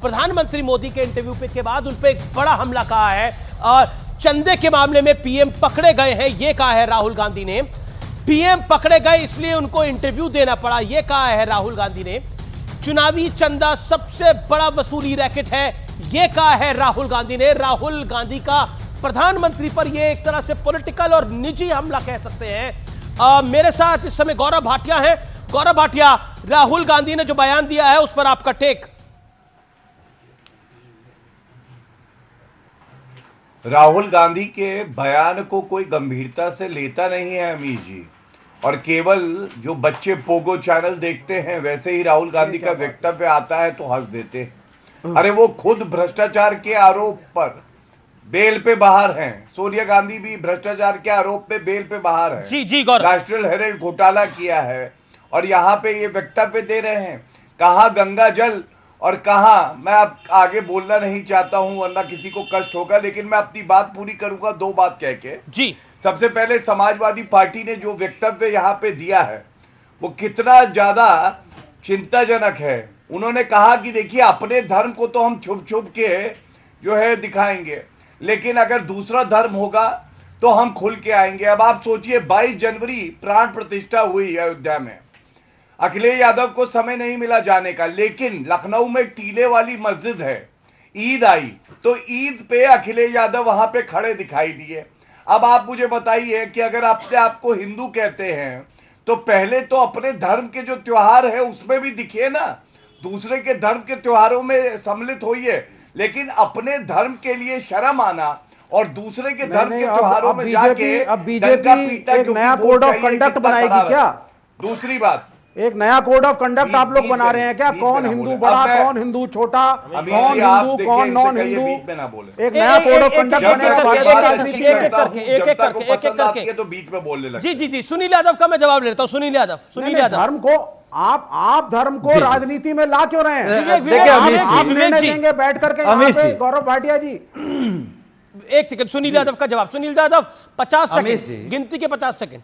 प्रधानमंत्री मोदी के इंटरव्यू के बाद उन पे एक बड़ा हमला कहा है और चंदे के मामले में पीएम पकड़े गए हैं, यह कहा है राहुल गांधी ने। पीएम पकड़े गए इसलिए उनको इंटरव्यू देना पड़ा, यह कहा है राहुल गांधी ने। चुनावी चंदा सबसे बड़ा वसूली रैकेट है, यह कहा है राहुल गांधी ने। राहुल गांधी का प्रधानमंत्री पर यह एक तरह से पॉलिटिकल और निजी हमला कह सकते हैं। मेरे साथ इस समय गौरव भाटिया हैं। गौरव भाटिया, राहुल गांधी ने जो बयान दिया है उस पर आपका टेक। राहुल गांधी के बयान को कोई गंभीरता से लेता नहीं है अमीश जी, और केवल जो बच्चे पोगो चैनल देखते हैं वैसे ही राहुल गांधी का वक्तव्य आता है तो हंस देते हैं। अरे वो खुद भ्रष्टाचार के आरोप पर बेल पे बाहर हैं। सोनिया गांधी भी भ्रष्टाचार के आरोप पे बेल पे बाहर है। जी गौरव, नेशनल हेरिटेज घोटाला किया है और यहाँ पे ये वक्तव्य दे रहे हैं। कहाँ गंगा जल और कहाँ, मैं अब आगे बोलना नहीं चाहता हूं वरना किसी को कष्ट होगा, लेकिन मैं अपनी बात पूरी करूंगा दो बात कह के। जी, सबसे पहले समाजवादी पार्टी ने जो वक्तव्य यहाँ पे दिया है वो कितना ज्यादा चिंताजनक है। उन्होंने कहा कि देखिए अपने धर्म को तो हम छुप छुप के जो है दिखाएंगे, लेकिन अगर दूसरा धर्म होगा तो हम खुल के आएंगे। अब आप सोचिए 22 जनवरी प्राण प्रतिष्ठा हुई अयोध्या में, अखिलेश यादव को समय नहीं मिला जाने का, लेकिन लखनऊ में टीले वाली मस्जिद है, ईद आई तो ईद पे अखिलेश यादव वहां पे खड़े दिखाई दिए। अब आप मुझे बताइए कि अगर अपने आप को हिंदू कहते हैं तो पहले तो अपने धर्म के जो त्योहार है उसमें भी दिखिए ना, दूसरे के धर्म के त्योहारों में सम्मिलित होइए, लेकिन अपने धर्म के लिए शर्म आना और दूसरे के धर्म के त्योहारों में जाके अब बीजेपी एक नया कोड ऑफ कंडक्ट बनाएगी क्या? दूसरी बात, एक नया कोड ऑफ कंडक्ट आप लोग बना रहे हैं क्या? कौन हिंदू बड़ा, कौन हिंदू छोटा, कौन हिंदू कौन नॉन हिंदू, एक नया कोड ऑफ कंडक्ट बनेगा तो बीच में बोलने लगे। जी सुनील यादव का मैं जवाब लेता हूँ। सुनील यादव धर्म को आप धर्म को राजनीति में ला क्यों रहे हैं? आप निर्णय लेंगे बैठ करके यहाँ पे गौरव भाटिया जी। एक सेकंड, सुनील यादव का जवाब। सुनील यादव 50 सेकंड, गिनती के 50 सेकंड।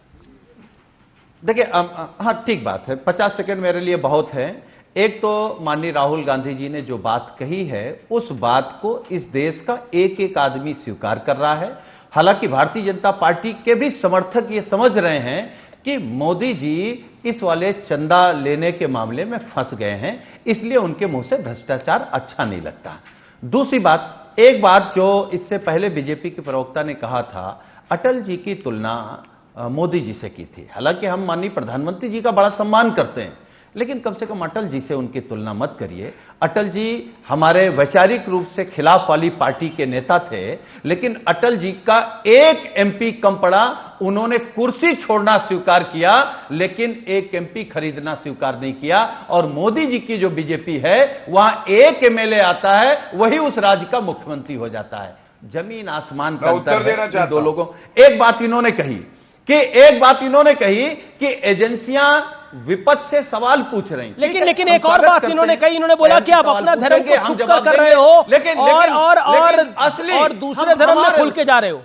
देखिए हाँ ठीक बात है, 50 सेकंड मेरे लिए बहुत है। एक तो माननीय राहुल गांधी जी ने जो बात कही है उस बात को इस देश का एक एक आदमी स्वीकार कर रहा है। हालांकि भारतीय जनता पार्टी के भी समर्थक ये समझ रहे हैं कि मोदी जी इस वाले चंदा लेने के मामले में फंस गए हैं, इसलिए उनके मुंह से भ्रष्टाचार अच्छा नहीं लगता। दूसरी बात, एक बात जो इससे पहले बीजेपी के प्रवक्ता ने कहा था, अटल जी की तुलना मोदी जी से की थी। हालांकि हम माननीय प्रधानमंत्री जी का बड़ा सम्मान करते हैं, लेकिन कम से कम अटल जी से उनकी तुलना मत करिए। अटल जी हमारे वैचारिक रूप से खिलाफ वाली पार्टी के नेता थे, लेकिन अटल जी का एक एमपी कम पड़ा। उन्होंने कुर्सी छोड़ना स्वीकार किया, लेकिन एक एमपी खरीदना स्वीकार नहीं किया। और मोदी जी की जो बीजेपी है वहां एक एमएलए आता है, वही उस राज्य का मुख्यमंत्री हो जाता है। जमीन आसमान का अंतर है इन दो लोगों। एक बात इन्होंने कही कि एजेंसियां विपक्ष से सवाल पूछ रही, लेकिन एक और बात इन्होंने कही, इन्होंने बोला कि आप अपना धर्म को छुपकर कर रहे हो और दूसरे धर्म में खुल के जा रहे हो।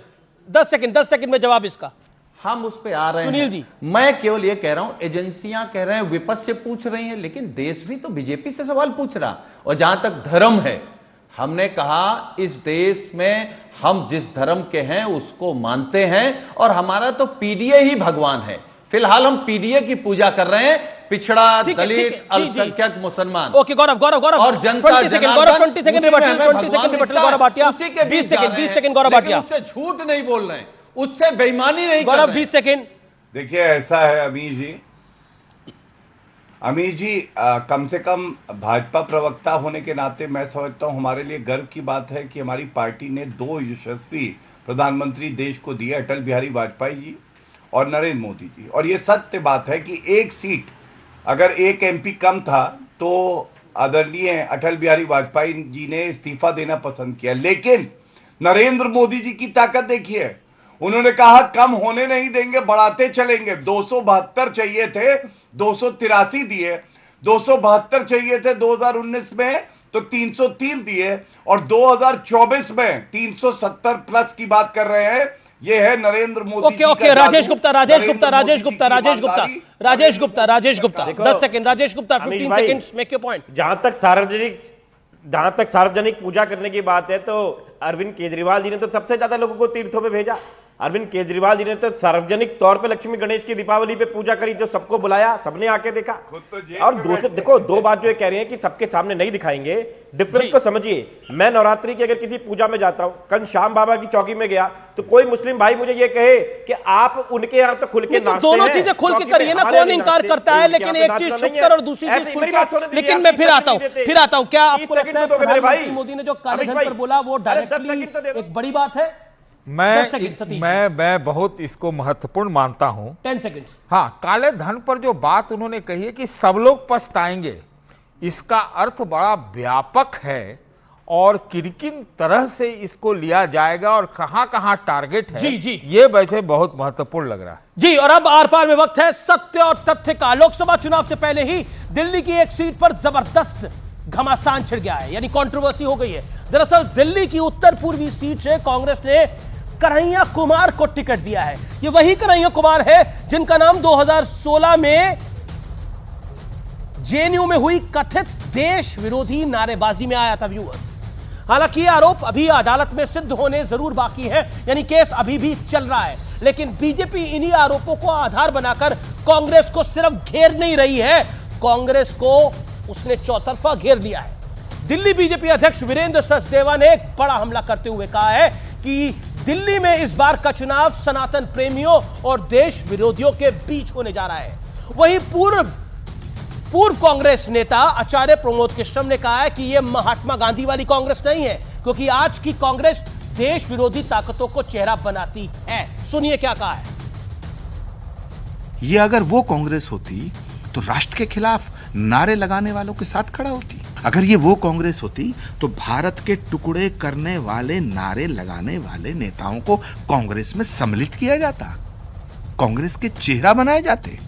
10 सेकंड में जवाब इसका। हम उस पे आ रहे हैं सुनील जी। मैं केवल ये कह रहा हूं, एजेंसियां कह रहे हैं विपक्ष से पूछ रही हैं, लेकिन देश भी तो बीजेपी से सवाल पूछ रहा। और जहां तक धर्म है, हमने कहा इस देश में हम जिस धर्म के हैं उसको मानते हैं और हमारा तो पीडीए ही भगवान है। फिलहाल हम पीडीए की पूजा कर रहे हैं, पिछड़ा, दलित, अल्पसंख्यक, मुसलमान। ओके गौरव और जनता 20 सेकंड गौरव भाटिया 20 सेकंड गौरव भाटिया। उससे झूठ नहीं बोल रहे हैं, उससे बेईमानी नहीं गौरव 20 सेकंड। देखिए ऐसा है अमीर जी, कम से कम भाजपा प्रवक्ता होने के नाते मैं समझता हूं हमारे लिए गर्व की बात है कि हमारी पार्टी ने 2 यशस्वी प्रधानमंत्री देश को दिए, अटल बिहारी वाजपेयी जी और नरेंद्र मोदी जी। और ये सत्य बात है कि एक सीट अगर एक एमपी कम था तो आदरणीय अटल बिहारी वाजपेयी जी ने इस्तीफा देना पसंद किया। लेकिन नरेंद्र मोदी जी की ताकत देखिए, उन्होंने कहा कम होने नहीं देंगे, बढ़ाते चलेंगे। 272 चाहिए थे, 283 दिए, 272 चाहिए थे 2019 में तो 303 दिए, और 2024 में 370 प्लस की बात कर रहे हैं। ये है Narendra Modi. Okay Rajesh Gupta 10 second, Rajesh Gupta 15 seconds, make your point. जहां तक सार्वजनिक जहां तक सार्वजनिक पूजा करने की बात है तो अरविंद केजरीवाल जी ने तो सबसे ज्यादा लोगों को तीर्थों पे भेजा। अरविंद केजरीवाल जी ने तो सार्वजनिक तौर पे लक्ष्मी गणेश की दीपावली पे पूजा करी, जो सबको बुलाया, सबने आके देखा। और दूसरे देखो, दो बात जो ये कह रहे हैं कि सबके सामने नहीं दिखाएंगे, डिफरेंस को समझिए। मैं नवरात्रि की अगर किसी पूजा में जाता हूं, कल श्याम बाबा की चौकी में गया, तो कोई मुस्लिम भाई मुझे ये कहे कि आप उनके यहाँ तो खुल के तो दोनों चीजें खुल के करिए ना, कौन इनकार करता है, लेकिन एक चीज छुप कर और दूसरी चीज खुल कर। लेकिन मैं फिर आता हूं, क्या आपको लगता है प्रधानमंत्री मोदी ने जो काले धन पर बोला वो डायरेक्टली एक बड़ी बात है? मैं बहुत इसको महत्वपूर्ण मानता हूं। 10 सेकंड। हाँ, काले धन पर जो बात उन्होंने कही है कि सब लोग पछताएंगे, इसका अर्थ बड़ा व्यापक है और किन तरह से इसको लिया जाएगा और कहां कहां टारगेट है, जी ये वैसे बहुत महत्वपूर्ण लग रहा है जी। और अब आर पार में वक्त है सत्य और तथ्य का। लोकसभा चुनाव से पहले ही दिल्ली की एक सीट पर जबरदस्त घमासान छिड़ गया है, यानी कंट्रोवर्सी हो गई है। दरअसल दिल्ली की उत्तर पूर्वी सीट से कांग्रेस ने कन्हैया कुमार को टिकट दिया है। ये वही कन्हैया कुमार है जिनका नाम 2016 में जेएनयू में हुई कथित देश विरोधी नारेबाजी में आया था व्यूअर्स। हालांकि ये आरोप अभी अदालत में सिद्ध होने जरूर बाकी है, यानी केस अभी भी चल रहा है, लेकिन बीजेपी इन्हीं आरोपों को आधार बनाकर कांग्रेस को सिर्फ घेर नहीं रही है, कांग्रेस को उसने चौतरफा घेर लिया है। दिल्ली बीजेपी अध्यक्ष वीरेंद्र सचदेवा ने एक बड़ा हमला करते हुए कहा है कि दिल्ली में इस बार का चुनाव सनातन प्रेमियों और देश विरोधियों के बीच होने जा रहा है। वहीं पूर्व कांग्रेस नेता आचार्य प्रमोद कृष्णम ने कहा है कि यह महात्मा गांधी वाली कांग्रेस नहीं है, क्योंकि आज की कांग्रेस देश विरोधी ताकतों को चेहरा बनाती है। सुनिए क्या कहा है। ये अगर वो कांग्रेस होती तो राष्ट्र के खिलाफ नारे लगाने वालों के साथ खड़ा होती। अगर ये वो कांग्रेस होती तो भारत के टुकड़े करने वाले नारे लगाने वाले नेताओं को कांग्रेस में सम्मिलित किया जाता, कांग्रेस के चेहरा बनाए जाते।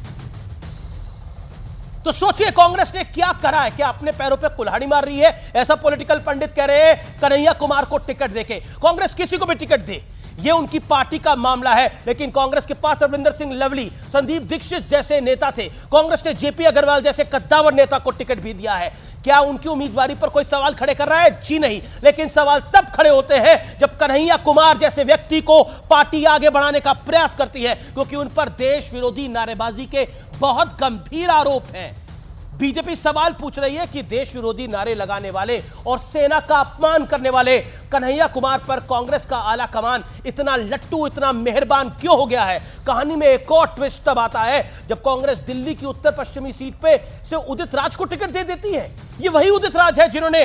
तो सोचिए कांग्रेस ने क्या करा है, क्या अपने पैरों पे कुल्हाड़ी मार रही है? ऐसा पॉलिटिकल पंडित कह रहे हैं कन्हैया कुमार को टिकट देके। कांग्रेस किसी को भी टिकट दे, ये उनकी पार्टी का मामला है, लेकिन कांग्रेस के पास अमरिंदर सिंह लवली, संदीप दीक्षित जैसे नेता थे। कांग्रेस ने जेपी अग्रवाल जैसे कद्दावर नेता को टिकट भी दिया है। क्या उनकी उम्मीदवारी पर कोई सवाल खड़े कर रहा है? जी नहीं, लेकिन सवाल तब खड़े होते हैं जब कन्हैया कुमार जैसे व्यक्ति को पार्टी आगे बढ़ाने का प्रयास करती है, क्योंकि उन पर देश विरोधी नारेबाजी के बहुत गंभीर आरोप हैं। बीजेपी सवाल पूछ रही है कि देश विरोधी नारे लगाने वाले और सेना का अपमान करने वाले कन्हैया कुमार पर कांग्रेस का आला कमान इतना लट्टू, इतना मेहरबान क्यों हो गया है? कहानी में एक और ट्विस्ट तब आता है जब कांग्रेस दिल्ली की उत्तर पश्चिमी सीट पे से उदित राज को टिकट दे देती है। ये वही उदित राज है जिन्होंने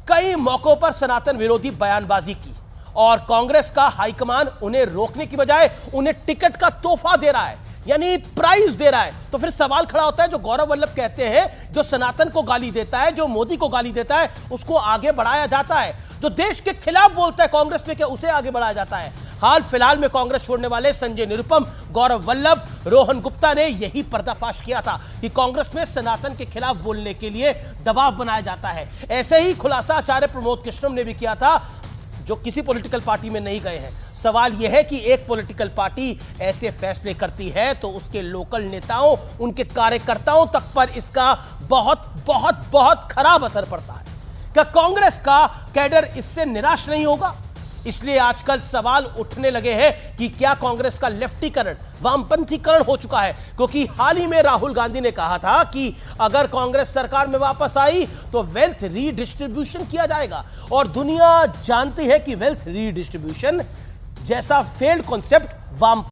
कई मौकों पर सनातन विरोधी बयानबाजी की, और कांग्रेस का हाईकमान उन्हें रोकने की बजाय उन्हें टिकट का तोहफा दे रहा है, यानी प्राइज दे रहा है। तो फिर सवाल खड़ा होता है, जो गौरव वल्लभ कहते हैं, जो सनातन को गाली देता है, जो मोदी को गाली देता है, उसको आगे बढ़ाया जाता है। जो देश के खिलाफ बोलता है कांग्रेस में, क्या उसे आगे बढ़ाया जाता है? हाल फिलहाल में कांग्रेस छोड़ने वाले संजय निरुपम, गौरव वल्लभ, रोहन गुप्ता ने यही पर्दाफाश किया था कि कांग्रेस में सनातन के खिलाफ बोलने के लिए दबाव बनाया जाता है। ऐसे ही खुलासा आचार्य प्रमोद कृष्णम ने भी किया था, जो किसी पॉलिटिकल पार्टी में नहीं गए हैं। सवाल यह है कि एक पॉलिटिकल पार्टी ऐसे फैसले करती है तो उसके लोकल नेताओं, उनके कार्यकर्ताओं तक पर इसका बहुत बहुत बहुत खराब असर पड़ता है। क्या कांग्रेस का कैडर इससे निराश नहीं होगा? इसलिए आजकल सवाल उठने लगे हैं कि क्या कांग्रेस का लेफ्टीकरण, वामपंथीकरण हो चुका है? क्योंकि हाल ही में राहुल गांधी ने कहा था कि अगर कांग्रेस सरकार में वापस आई तो वेल्थ रीडिस्ट्रीब्यूशन किया जाएगा, और दुनिया जानती है कि वेल्थ रीडिस्ट्रीब्यूशन जैसा फेल्ड कॉन्सेप्ट वाम